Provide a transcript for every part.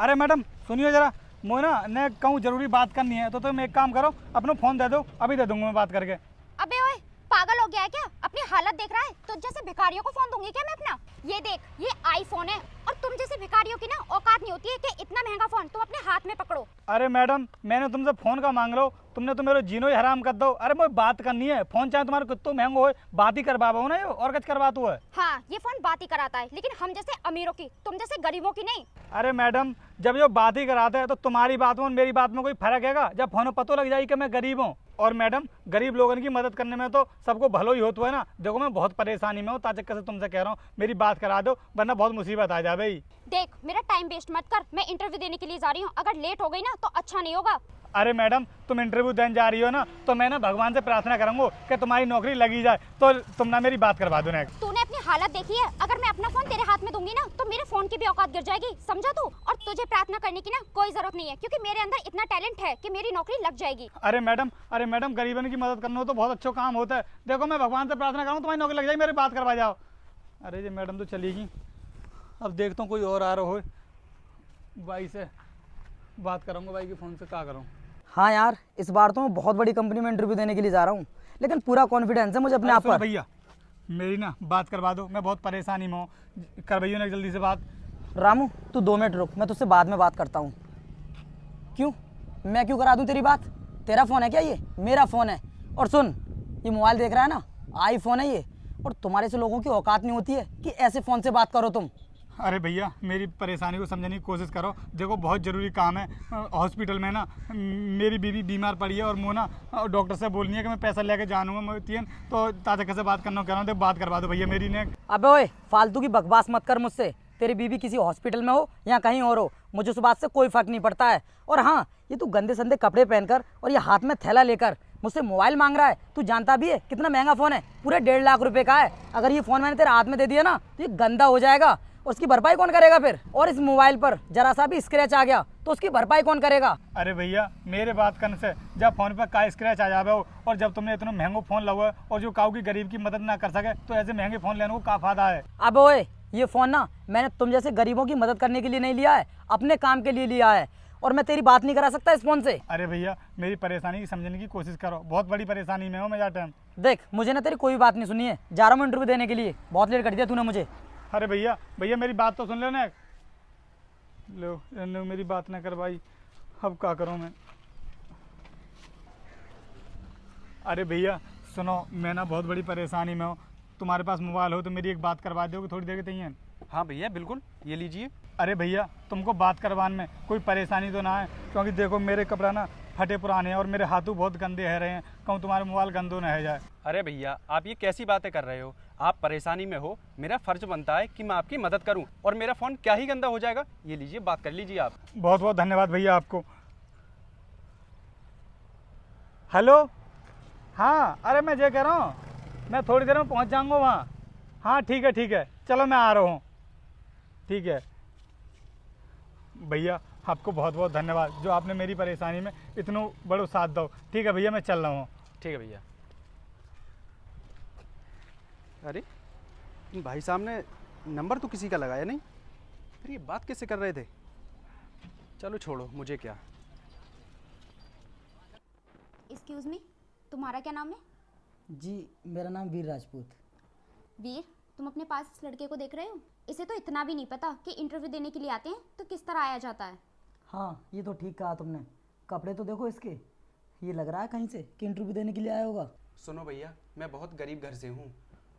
अरे मैडम सुनियो जरा, मुझे ना ने कहूँ जरूरी बात करनी है तो तुम एक काम करो, अपना फ़ोन दे दो, अभी दे दूंगा मैं बात करके। अबे ओए, पागल हो गया है क्या? अपनी हालत देख रहा है? तुझ जैसे भिखारियों को फोन दूंगी क्या मैं अपना? ये देख, ये आईफोन है और तुम जैसे भिखारियों की ना औकात नहीं होती है कि इतना महंगा फोन तुम अपने हाथ में पकड़ो। अरे मैडम मैंने तुमसे फ़ोन का मांग लो, तुमने तो मेरे जीनो ही हराम कर दो। अरे मुझे बात करनी है, फ़ोन चाहे तुम्हारे कितना महंगा हो, बात ही करवाओ ना, ये और कुछ करवातू है। हाँ, ये फोन बात ही कराता है, लेकिन हम जैसे अमीरों की, तुम जैसे गरीबों की नहीं। अरे मैडम जब ये बात ही कराते हैं तो तुम्हारी बात में और मेरी बात में कोई फर्क हैगा? जब फोन में पता लग जाए कि मैं गरीब हूँ। और मैडम गरीब लोगों की मदद करने में तो सबको भलो ही होता है ना। देखो मैं बहुत परेशानी में हूँ, ताचक्कर से तुमसे कह रहा हूँ मेरी बात करा दो, वरना बहुत मुसीबत आ जाए भाई। देख, मेरा टाइम वेस्ट मत कर, मैं इंटरव्यू देने के लिए जा रही हूँ। अगर लेट हो गई ना तो अच्छा नहीं होगा। अरे मैडम तुम इंटरव्यू देने जा रही हो ना, तो मैं ना भगवान से प्रार्थना करूंगा कि तुम्हारी नौकरी लगी जाए, तो तुम ना मेरी बात करवा दो ना। तूने अपनी हालत देखी है? अगर मैं अपना फोन तेरे हाथ में दूंगी ना तो मेरे फोन की भी औकात गिर जाएगी, समझा तू? और तुझे प्रार्थना करने की ना कोई जरूरत नहीं है, क्योंकि मेरे अंदर इतना टैलेंट है कि मेरी नौकरी लग जाएगी। अरे मैडम गरीबों की मदद करना हो तो बहुत अच्छा काम होता है। देखो मैं भगवान से प्रार्थना करूँ तुम्हारी नौकरी लग जाए, मेरी बात करवा जाओ। अरे ये मैडम तो चलेगी, अब देखता हूँ कोई और आ रहा हो, भाई से बात करूँगा, भाई के फ़ोन से क्या करूँ। हाँ यार, इस बार तो मैं बहुत बड़ी कंपनी में इंटरव्यू देने के लिए जा रहा हूँ, लेकिन पूरा कॉन्फिडेंस है मुझे अपने आप सुनो पर। भैया मेरी ना बात करवा दो, मैं बहुत परेशानी में हूँ, करवाइयो ना जल्दी से बात। रामू तू 2 मिनट रुक, मैं तुझसे बाद में बात करता हूँ। क्यों? मैं क्यों करा दूँ तेरी बात? तेरा फ़ोन है क्या ये? मेरा फ़ोन है। और सुन, ये मोबाइल देख रहा है ना, आईफोन है ये। और तुम्हारे से लोगों की औकात नहीं होती है कि ऐसे फ़ोन से बात करो तुम। अरे भैया मेरी परेशानी को समझने की कोशिश करो। देखो बहुत ज़रूरी काम है, हॉस्पिटल में ना मेरी बीवी बीमार पड़ी है और मुझे ना डॉक्टर से बोलनी है कि मैं पैसा लेके जानूंगा मैं तीन, तो ताजा कैसे बात करना कह रहा हूँ, तो बात करवा दो भैया मेरी ने। अबे ओए, फालतू की बकवास मत कर मुझसे। तेरी बीवी किसी हॉस्पिटल में हो या कहीं और हो, मुझे उस बात से कोई फ़र्क नहीं पड़ता है। और हाँ, ये तू गंदे संदे कपड़े पहनकर और ये हाथ में थैला लेकर मुझसे मोबाइल मांग रहा है। तू जानता भी है कितना महंगा फ़ोन है? पूरे 1.5 लाख रुपए का है। अगर ये फ़ोन मैंने तेरे हाथ में दे दिया ना तो ये गंदा हो जाएगा, और उसकी भरपाई कौन करेगा फिर? और इस मोबाइल पर जरा सा भी स्क्रैच आ गया तो उसकी भरपाई कौन करेगा? अरे भैया मेरे बात करने से जब फ़ोन पर का स्क्रैच आ जावे हो, और जब तुमने इतना महंगा फ़ोन लगा और जो काऊ की गरीब की मदद ना कर सके, तो ऐसे महंगे फ़ोन लेने को क्या फ़ायदा है? अब ओए, ये फ़ोन ना मैंने तुम जैसे गरीबों की मदद करने के लिए नहीं लिया है, अपने काम के लिए लिया है। और मैं तेरी बात नहीं करा सकता इस फ़ोन से। अरे भैया मेरी परेशानी की समझने की कोशिश करो, बहुत बड़ी परेशानी में हूँ मैं। टाइम देख, मुझे ना तेरी कोई बात नहीं सुनी है, जा रहा हूँ इंटरव्यू देने के लिए। बहुत लेट कर दिया तूने मुझे। अरे भैया मेरी बात तो सुन लो ना। लो इन्होंने मेरी बात ना करवाई, अब क्या करूँ मैं? अरे भैया सुनो, मैं ना बहुत बड़ी परेशानी में हूँ, तुम्हारे पास मोबाइल हो तो मेरी एक बात करवा दोगे थोड़ी देर के तैयार? हाँ भैया बिल्कुल, ये लीजिए। अरे भैया तुमको बात करवाने में कोई परेशानी तो ना है? क्योंकि देखो मेरे कपड़ा ना फटे पुराने हैं और मेरे हाथों बहुत गंदे है रहे हैं, कहूँ तुम्हारे मोबाइल गंदो न है जाए। अरे भैया आप ये कैसी बातें कर रहे हो? आप परेशानी में हो, मेरा फ़र्ज बनता है कि मैं आपकी मदद करूं, और मेरा फ़ोन क्या ही गंदा हो जाएगा। ये लीजिए, बात कर लीजिए आप। बहुत बहुत धन्यवाद भैया आपको। हेलो, हाँ अरे मैं ये कह रहा हूँ, मैं थोड़ी देर में पहुँच जाऊँगा वहाँ। हाँ ठीक है, चलो मैं आ रहा हूँ। ठीक है भैया, आपको बहुत बहुत धन्यवाद जो आपने मेरी परेशानी में इतना बड़ो साथ दो। ठीक है भैया, मैं चल रहा हूँ। ठीक है भैया। अरे भाई साहब ने नंबर तो किसी का लगाया नहीं, फिर ये बात कैसे कर रहे थे? चलो छोड़ो, मुझे क्या। एक्सक्यूज मी, तुम्हारा क्या नाम है? जी, मेरा नाम वीर राजपूत। वीर, तुम अपने पास इस लड़के को देख रहे हो? इसे तो इतना भी नहीं पता कि इंटरव्यू देने के लिए आते हैं तो किस तरह आया जाता है। हाँ, ये तो ठीक कहा तुमने। कपड़े तो देखो इसके, ये लग रहा है कहीं से कि इंटरव्यू देने के लिए आया होगा। सुनो भैया, मैं बहुत गरीब घर से हूँ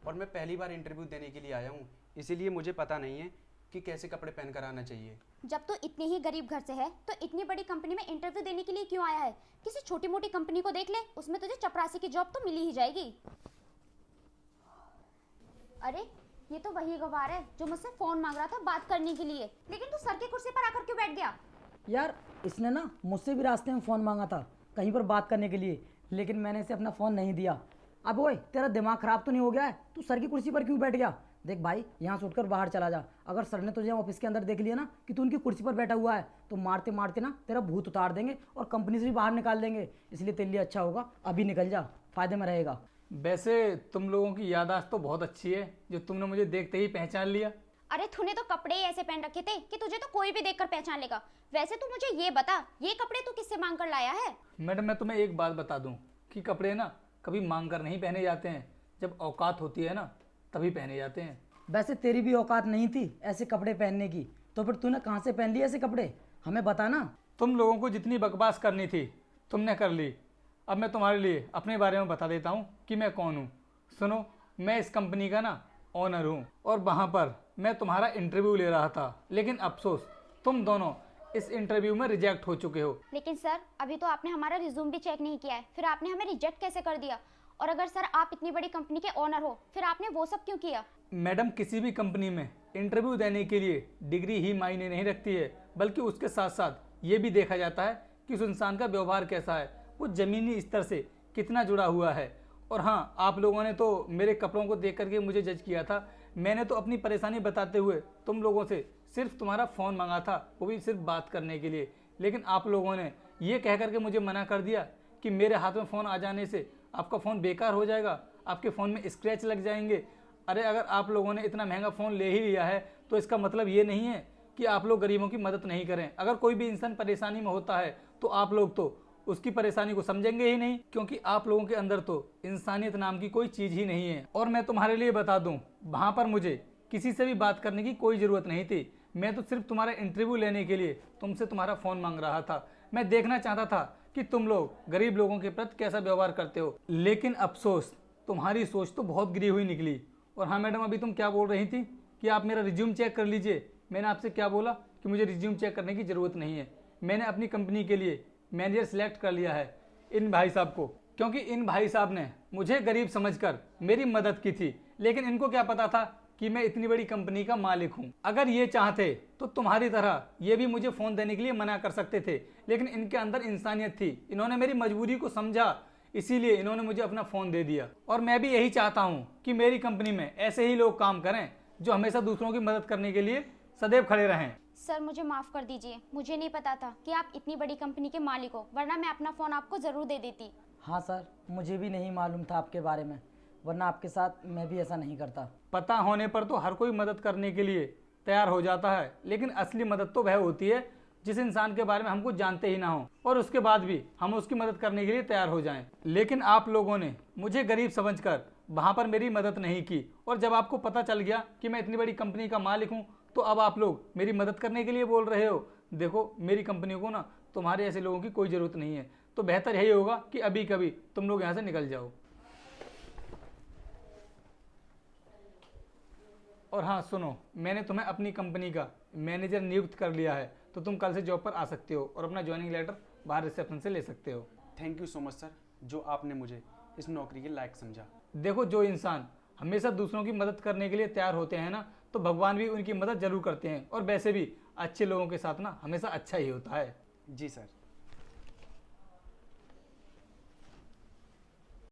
और मैं पहली बार इंटरव्यू देने के लिए आया हूँ, इसीलिए मुझे पता नहीं है कि कैसे कपड़े पहन कर आना चाहिए। जब तो इतने ही गरीब घर से है तो इतनी बड़ी कंपनी में इंटरव्यू देने के लिए क्यों आया है? किसी छोटी मोटी कंपनी को देख ले, उसमें तुझे चपरासी की जॉब तो मिली ही जाएगी। अरे ये तो वही गवार है जो मुझसे फोन मांग रहा था बात करने के लिए, लेकिन तू सर की कुर्सी पर आकर क्यों बैठ गया? यार, इसने ना मुझसे भी रास्ते में फ़ोन मांगा था कहीं पर बात करने के लिए, लेकिन मैंने इसे अपना फ़ोन नहीं दिया। अब ओए, तेरा दिमाग ख़राब तो नहीं हो गया है? तू सर की कुर्सी पर क्यों बैठ गया? देख भाई, यहाँ से उठकर बाहर चला जा। अगर सर ने तुझे ऑफिस के अंदर देख लिया ना कि तू उनकी कुर्सी पर बैठा हुआ है, तो मारते मारते ना तेरा भूत उतार देंगे और कंपनी से भी बाहर निकाल देंगे। इसलिए तेरे लिए अच्छा होगा अभी निकल जा, फ़ायदे में रहेगा। वैसे तुम लोगों की याददाश्त तो बहुत अच्छी है, जो तुमने मुझे देखते ही पहचान लिया। अरे तूने तो कपड़े ही ऐसे पहन रखे थे कि तुझे तो कोई भी देखकर पहचान लेगा। वैसे तू मुझे ये बता, ये कपड़े तू किससे मांग कर लाया है? मैडम मैं तुम्हें एक बात बता दूं कि कपड़े ना कभी मांग कर नहीं पहने जाते हैं, जब औकात होती है ना तभी पहने जाते हैं। वैसे तेरी भी औकात नहीं थी ऐसे कपड़े पहनने की, तो फिर तूने कहाँ से पहन लिए ऐसे कपड़े, हमें बता ना। तुम लोगों को जितनी बकवास करनी थी तुमने कर ली। अब मैं तुम्हारे लिए अपने बारे में बता देता हूँ कि मैं कौन हूँ। सुनो, मैं इस कंपनी का ना ओनर हूँ और वहाँ पर मैं तुम्हारा इंटरव्यू ले रहा था, लेकिन अफसोस तुम दोनों इस इंटरव्यू में रिजेक्ट हो चुके हो। लेकिन सर अभी तो आपने हमारा रिज्यूम भी चेक नहीं किया है, फिर आपने हमें रिजेक्ट कैसे कर दिया? और अगर सर आप इतनी बड़ी कंपनी के ओनर हो, फिर आपने वो सब क्यों किया? मैडम किसी भी कंपनी में इंटरव्यू देने के लिए डिग्री ही मायने नहीं रखती है, बल्कि उसके साथ साथ ये भी देखा जाता है कि उस इंसान का व्यवहार कैसा है, वो ज़मीनी स्तर से कितना जुड़ा हुआ है। और हाँ, आप लोगों ने तो मेरे कपड़ों को देख करके मुझे जज किया था। मैंने तो अपनी परेशानी बताते हुए तुम लोगों से सिर्फ तुम्हारा फ़ोन मांगा था, वो भी सिर्फ बात करने के लिए, लेकिन आप लोगों ने ये कह करके मुझे मना कर दिया कि मेरे हाथ में फ़ोन आ जाने से आपका फ़ोन बेकार हो जाएगा, आपके फ़ोन में स्क्रैच लग जाएंगे। अरे अगर आप लोगों ने इतना महंगा फ़ोन ले ही लिया है तो इसका मतलब ये नहीं है कि आप लोग गरीबों की मदद नहीं करें। अगर कोई भी इंसान परेशानी में होता है तो आप लोग तो उसकी परेशानी को समझेंगे ही नहीं, क्योंकि आप लोगों के अंदर तो इंसानियत नाम की कोई चीज़ ही नहीं है। और मैं तुम्हारे लिए बता दूं, वहाँ पर मुझे किसी से भी बात करने की कोई ज़रूरत नहीं थी। मैं तो सिर्फ तुम्हारा इंटरव्यू लेने के लिए तुमसे तुम्हारा फ़ोन मांग रहा था। मैं देखना चाहता था कि तुम लोग गरीब लोगों के प्रति कैसा व्यवहार करते हो, लेकिन अफसोस तुम्हारी सोच तो बहुत गिरी हुई निकली। और हाँ मैडम, अभी तुम क्या बोल रही थी कि आप मेरा रिज्यूम चेक कर लीजिए। मैंने आपसे क्या बोला कि मुझे रिज्यूम चेक करने की ज़रूरत नहीं है। मैंने अपनी कंपनी के लिए मैनेजर सिलेक्ट कर लिया है, इन भाई साहब को, क्योंकि इन भाई साहब ने मुझे गरीब समझकर मेरी मदद की थी। लेकिन इनको क्या पता था कि मैं इतनी बड़ी कंपनी का मालिक हूँ। अगर ये चाहते तो तुम्हारी तरह ये भी मुझे फ़ोन देने के लिए मना कर सकते थे, लेकिन इनके अंदर इंसानियत थी। इन्होंने मेरी मजबूरी को समझा, इसीलिए इन्होंने मुझे अपना फ़ोन दे दिया। और मैं भी यही चाहता हूँ कि मेरी कंपनी में ऐसे ही लोग काम करें जो हमेशा दूसरों की मदद करने के लिए सदैव खड़े रहें। सर मुझे माफ़ कर दीजिए, मुझे नहीं पता था कि आप इतनी बड़ी कंपनी के मालिक हो, वरना मैं अपना फ़ोन आपको ज़रूर दे देती। हाँ सर, मुझे भी नहीं मालूम था आपके बारे में, वरना आपके साथ मैं भी ऐसा नहीं करता। पता होने पर तो हर कोई मदद करने के लिए तैयार हो जाता है, लेकिन असली मदद तो वह होती है जिस इंसान के बारे में हम कुछ जानते ही ना हो और उसके बाद भी हम उसकी मदद करने के लिए तैयार हो जाएं। लेकिन आप लोगों ने मुझे गरीब समझकर वहाँ पर मेरी मदद नहीं की, और जब आपको पता चल गया कि मैं इतनी बड़ी कंपनी का मालिक हूँ तो अब आप लोग मेरी मदद करने के लिए बोल रहे हो। देखो, मेरी कंपनी को ना तुम्हारे ऐसे लोगों की कोई ज़रूरत नहीं है, तो बेहतर यही होगा कि अभी कभी तुम लोग यहाँ से निकल जाओ। और हाँ सुनो, मैंने तुम्हें अपनी कंपनी का मैनेजर नियुक्त कर लिया है, तो तुम कल से जॉब पर आ सकते हो और अपना ज्वाइनिंग लेटर बाहर रिसेप्शन से ले सकते हो। Thank you so much sir, जो आपने मुझे इस नौकरी के लायक समझा। देखो, जो इंसान हमेशा दूसरों की मदद करने के लिए तैयार होते हैं ना, तो भगवान भी उनकी मदद जरूर करते हैं। और वैसे भी अच्छे लोगों के साथ ना हमेशा अच्छा ही होता है। जी सर।